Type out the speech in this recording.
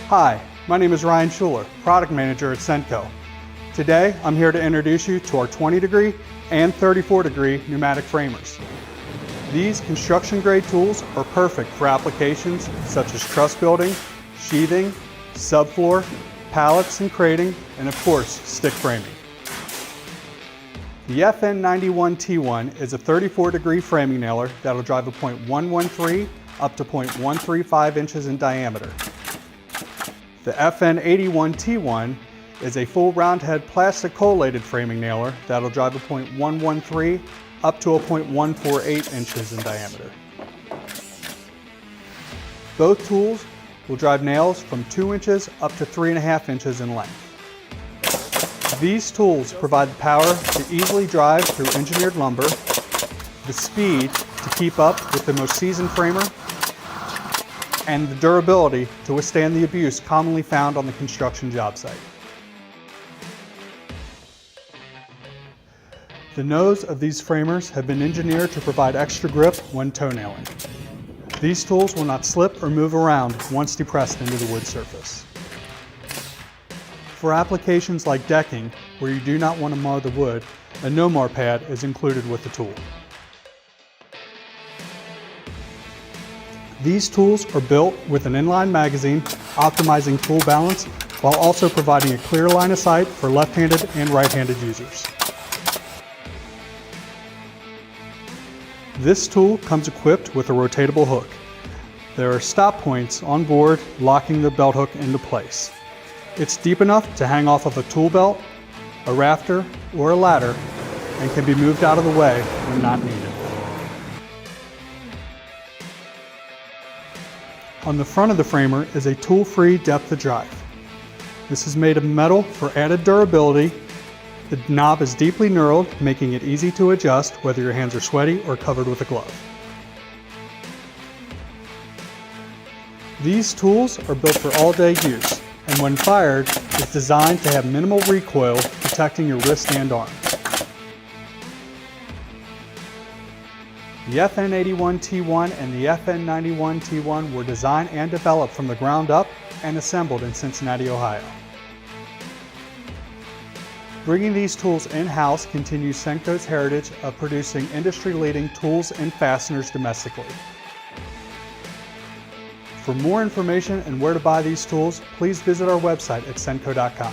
Hi, my name is Ryan Schuler, Product Manager at SENCO. Today, I'm here to introduce you to our 20-degree and 34-degree pneumatic framers. These construction-grade tools are perfect for applications such as truss building, sheathing, subfloor, pallets and crating, and of course, stick framing. The FN91T1 is a 34-degree framing nailer that will drive a .113 up to .135 inches in diameter. The FN81T1 is a full round head plastic collated framing nailer that will drive a .113 up to a .148 inches in diameter. Both tools will drive nails from 2 inches up to 3.5 inches in length. These tools provide the power to easily drive through engineered lumber, the speed to keep up with the most seasoned framer, and the durability to withstand the abuse commonly found on the construction job site. The nose of these framers have been engineered to provide extra grip when toe nailing. These tools will not slip or move around once depressed into the wood surface. For applications like decking, where you do not want to mar the wood, a no-mar pad is included with the tool. These tools are built with an inline magazine, optimizing tool balance, while also providing a clear line of sight for left-handed and right-handed users. This tool comes equipped with a rotatable hook. There are stop points on board locking the belt hook into place. It's deep enough to hang off of a tool belt, a rafter, or a ladder, and can be moved out of the way when not needed. On the front of the framer is a tool-free depth of drive. This is made of metal for added durability. The knob is deeply knurled, making it easy to adjust whether your hands are sweaty or covered with a glove. These tools are built for all-day use, and when fired, is designed to have minimal recoil, protecting your wrist and arm. The FN81T1 and the FN91T1 were designed and developed from the ground up and assembled in Cincinnati, Ohio. Bringing these tools in-house continues SENCO's heritage of producing industry-leading tools and fasteners domestically. For more information and where to buy these tools, please visit our website at senco.com.